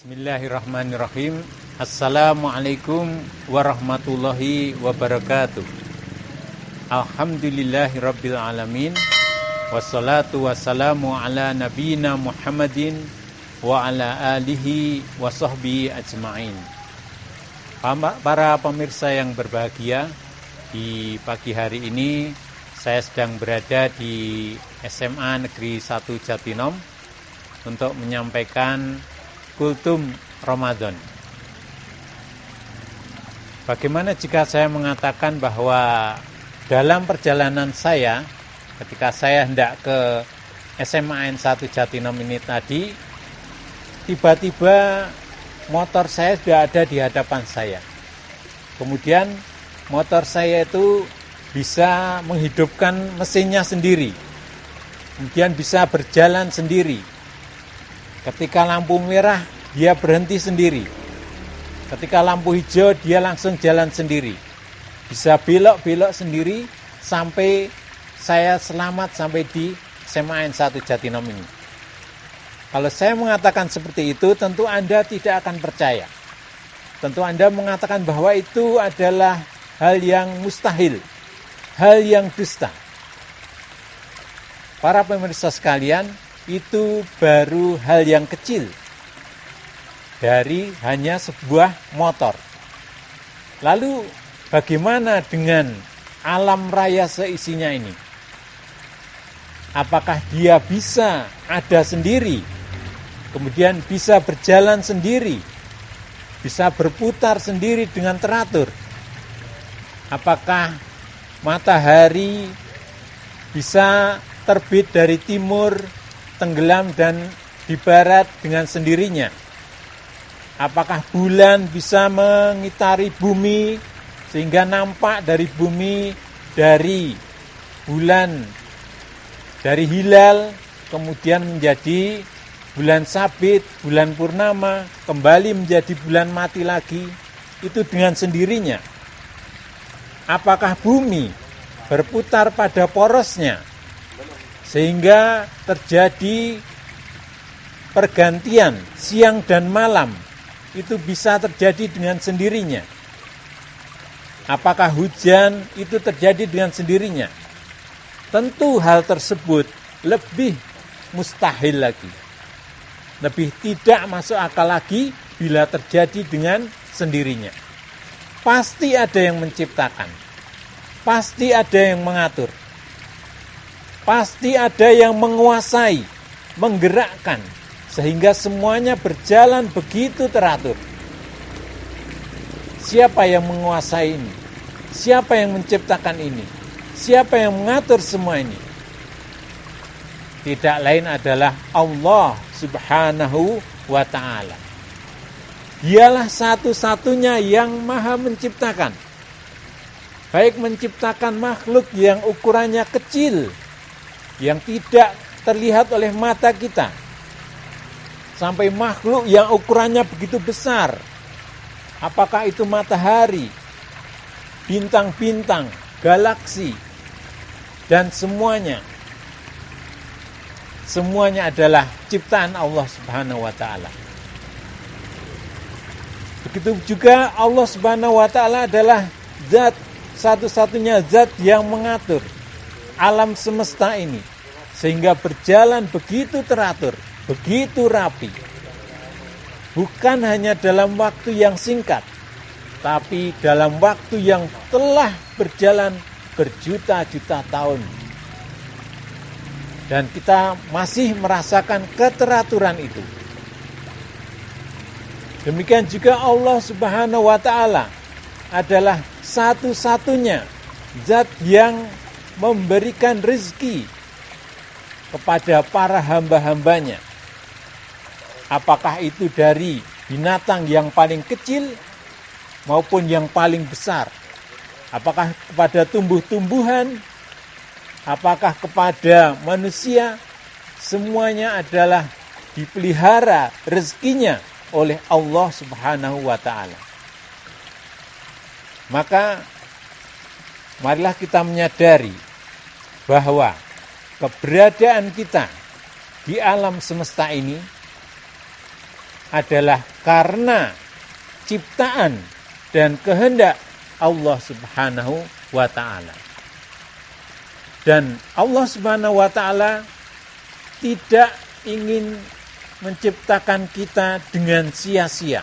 Bismillahirrahmanirrahim. Assalamualaikum warahmatullahi wabarakatuh. Alhamdulillahirabbil alamin. Wassalatu wassalamu ala nabiyina Muhammadin wa ala alihi wa sahbihi ajma'in. Para pemirsa yang berbahagia, di pagi hari ini saya sedang berada di SMA Negeri 1 Jatinom untuk menyampaikan kultum Ramadan. Bagaimana jika saya mengatakan bahwa dalam perjalanan saya, ketika saya hendak ke SMA N1 Jatinom ini tadi, tiba-tiba motor saya sudah ada di hadapan saya. Kemudian motor saya itu bisa menghidupkan mesinnya sendiri, kemudian bisa berjalan sendiri. Ketika lampu merah, dia berhenti sendiri. Ketika lampu hijau, dia langsung jalan sendiri. Bisa belok-belok sendiri sampai saya selamat sampai di SMA N1 Jatinom ini. Kalau saya mengatakan seperti itu, tentu Anda tidak akan percaya. Tentu Anda mengatakan bahwa itu adalah hal yang mustahil, hal yang dusta. Para pemirsa sekalian, itu baru hal yang kecil dari hanya sebuah motor. Lalu bagaimana dengan alam raya seisinya ini? Apakah dia bisa ada sendiri, kemudian bisa berjalan sendiri, bisa berputar sendiri dengan teratur? Apakah matahari bisa terbit dari timur, tenggelam dan di barat dengan sendirinya? Apakah bulan bisa mengitari bumi sehingga nampak dari bumi, dari bulan, dari hilal, kemudian menjadi bulan sabit, bulan purnama, kembali menjadi bulan mati lagi, itu dengan sendirinya? Apakah bumi berputar pada porosnya sehingga terjadi pergantian siang dan malam, itu bisa terjadi dengan sendirinya? Apakah hujan itu terjadi dengan sendirinya? Tentu hal tersebut lebih mustahil lagi, lebih tidak masuk akal lagi bila terjadi dengan sendirinya. Pasti ada yang menciptakan, pasti ada yang mengatur, pasti ada yang menguasai, menggerakkan, sehingga semuanya berjalan begitu teratur. Siapa yang menguasai ini? Siapa yang menciptakan ini? Siapa yang mengatur semua ini? Tidak lain adalah Allah Subhanahu wa ta'ala. Dialah satu-satunya yang maha menciptakan. Baik menciptakan makhluk yang ukurannya kecil, yang tidak terlihat oleh mata kita, sampai makhluk yang ukurannya begitu besar. Apakah itu matahari, bintang-bintang, galaksi, dan semuanya. Semuanya adalah ciptaan Allah Subhanahu wa ta'ala. Begitu juga Allah Subhanahu wa ta'ala adalah zat, satu-satunya zat yang mengatur alam semesta ini, sehingga berjalan begitu teratur, begitu rapi. Bukan hanya dalam waktu yang singkat, tapi dalam waktu yang telah berjalan berjuta-juta tahun. Dan kita masih merasakan keteraturan itu. Demikian juga Allah Subhanahu wa ta'ala adalah satu-satunya zat yang memberikan rezeki kepada para hamba-hambanya. Apakah itu dari binatang yang paling kecil maupun yang paling besar? Apakah kepada tumbuh-tumbuhan? Apakah kepada manusia? Semuanya adalah dipelihara rezekinya oleh Allah Subhanahu wa ta'ala. Maka marilah kita menyadari bahwa keberadaan kita di alam semesta ini adalah karena ciptaan dan kehendak Allah Subhanahu wa ta'ala. Dan Allah Subhanahu wa ta'ala tidak ingin menciptakan kita dengan sia-sia.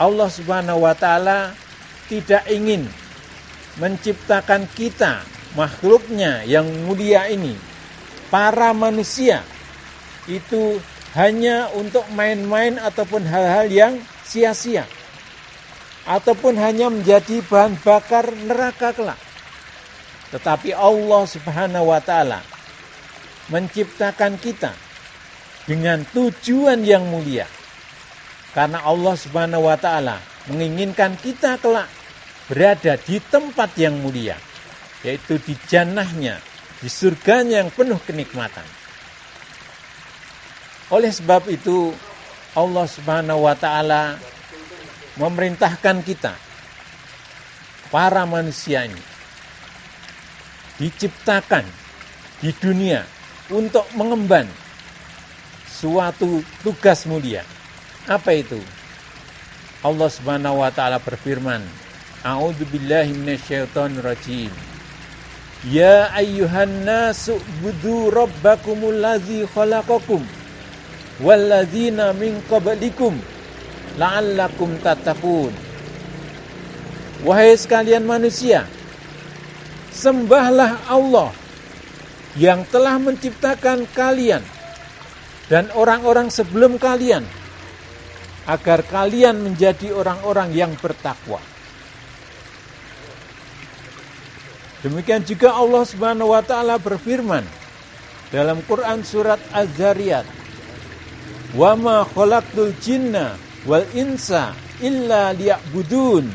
Allah Subhanahu wa ta'ala tidak ingin menciptakan kita, makhluknya yang mulia ini, para manusia, itu hanya untuk main-main ataupun hal-hal yang sia-sia, ataupun hanya menjadi bahan bakar neraka kelak. Tetapi Allah Subhanahu wa ta'ala menciptakan kita dengan tujuan yang mulia. Karena Allah Subhanahu wa ta'ala menginginkan kita kelak berada di tempat yang mulia, yaitu di jannahnya, di surganya yang penuh kenikmatan. Oleh sebab itu Allah Subhanahu wa ta'ala memerintahkan kita, para manusia ini, diciptakan di dunia untuk mengemban suatu tugas mulia. Apa itu? Allah Subhanahu wa ta'ala berfirman, A'udzubillahi minasyaitonir rajim. Ya ayyuhan nasu u'budu rabbakumul ladzi khalaqakum walladzina min qablikum la'allakum tattaqun. Wahai sekalian manusia, sembahlah Allah yang telah menciptakan kalian dan orang-orang sebelum kalian, agar kalian menjadi orang-orang yang bertakwa. Demikian juga Allah Subhanahu wa ta'ala berfirman dalam Quran surat Az-Zariyat, "Wa ma khalaqtul jinna wal insa illa liya'budun."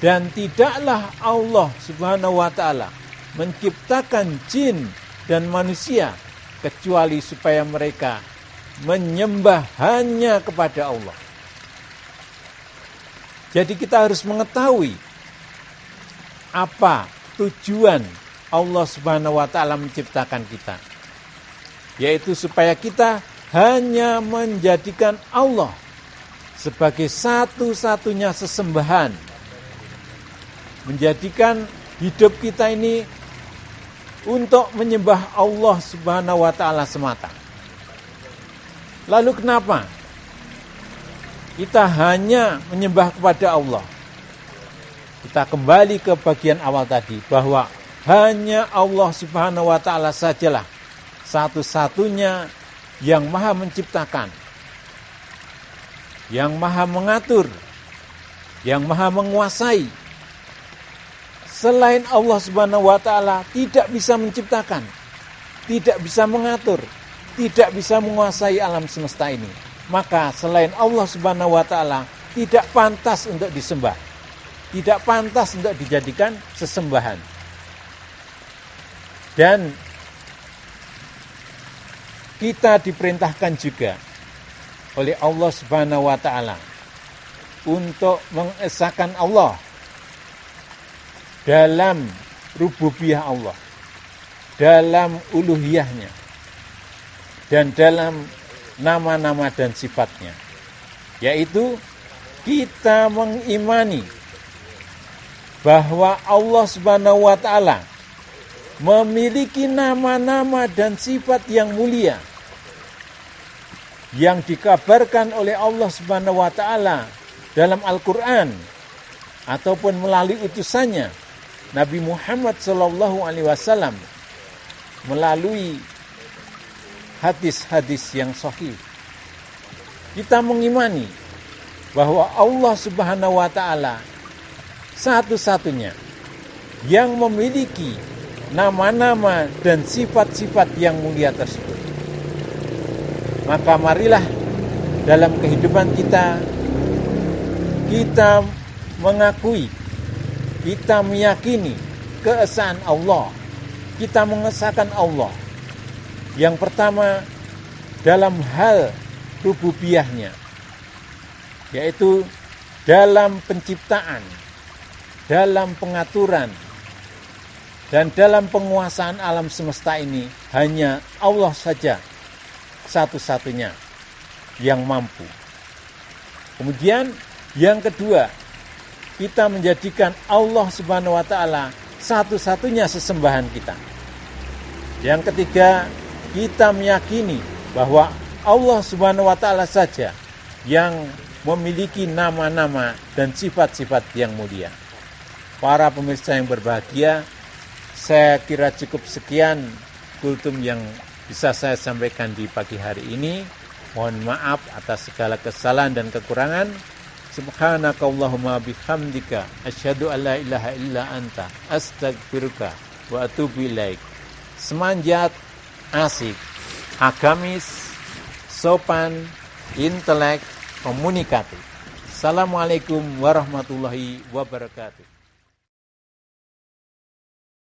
Dan tidaklah Allah Subhanahu wa ta'ala menciptakan jin dan manusia kecuali supaya mereka menyembah hanya kepada Allah. Jadi kita harus mengetahui apa tujuan Allah Subhanahu wa ta'ala menciptakan kita, yaitu supaya kita hanya menjadikan Allah sebagai satu-satunya sesembahan, menjadikan hidup kita ini untuk menyembah Allah Subhanahu wa ta'ala semata. Lalu kenapa kita hanya menyembah kepada Allah? Kita kembali ke bagian awal tadi, bahwa hanya Allah Subhanahu wa ta'ala sajalah satu-satunya yang maha menciptakan, yang maha mengatur, yang maha menguasai. Selain Allah Subhanahu wa ta'ala tidak bisa menciptakan, tidak bisa mengatur, tidak bisa menguasai alam semesta ini. Maka selain Allah Subhanahu wa ta'ala tidak pantas untuk disembah, tidak pantas untuk dijadikan sesembahan. Dan kita diperintahkan juga oleh Allah Subhanahu wa ta'ala untuk mengesahkan Allah dalam rububiyah Allah, dalam uluhiyahnya, dan dalam nama-nama dan sifatnya. Yaitu kita mengimani bahwa Allah Subhanahu wa ta'ala memiliki nama-nama dan sifat yang mulia yang dikabarkan oleh Allah Subhanahu wa ta'ala dalam Al-Quran ataupun melalui utusannya Nabi Muhammad SAW melalui hadis-hadis yang sahih. Kita mengimani bahwa Allah Subhanahu wa ta'ala satu-satunya yang memiliki nama-nama dan sifat-sifat yang mulia tersebut. Maka marilah dalam kehidupan kita mengakui, kita meyakini keesaan Allah, kita mengesahkan Allah. Yang pertama dalam hal rububiyahnya, yaitu dalam penciptaan, dalam pengaturan, dan dalam penguasaan alam semesta ini hanya Allah saja satu-satunya yang mampu. Kemudian yang kedua, kita menjadikan Allah Subhanahu wa taala satu-satunya sesembahan kita. Yang ketiga, kita meyakini bahwa Allah Subhanahu wa taala saja yang memiliki nama-nama dan sifat-sifat yang mulia. Para pemirsa yang berbahagia, saya kira cukup sekian kultum yang bisa saya sampaikan di pagi hari ini. Mohon maaf atas segala kesalahan dan kekurangan. Subhanakallahumma bihamdika asyhadu an la ilaha illa anta astaghfiruka wa atubu ilaik. Semanjat, asik, agamis, sopan, intelek, komunikatif. Assalamualaikum warahmatullahi wabarakatuh.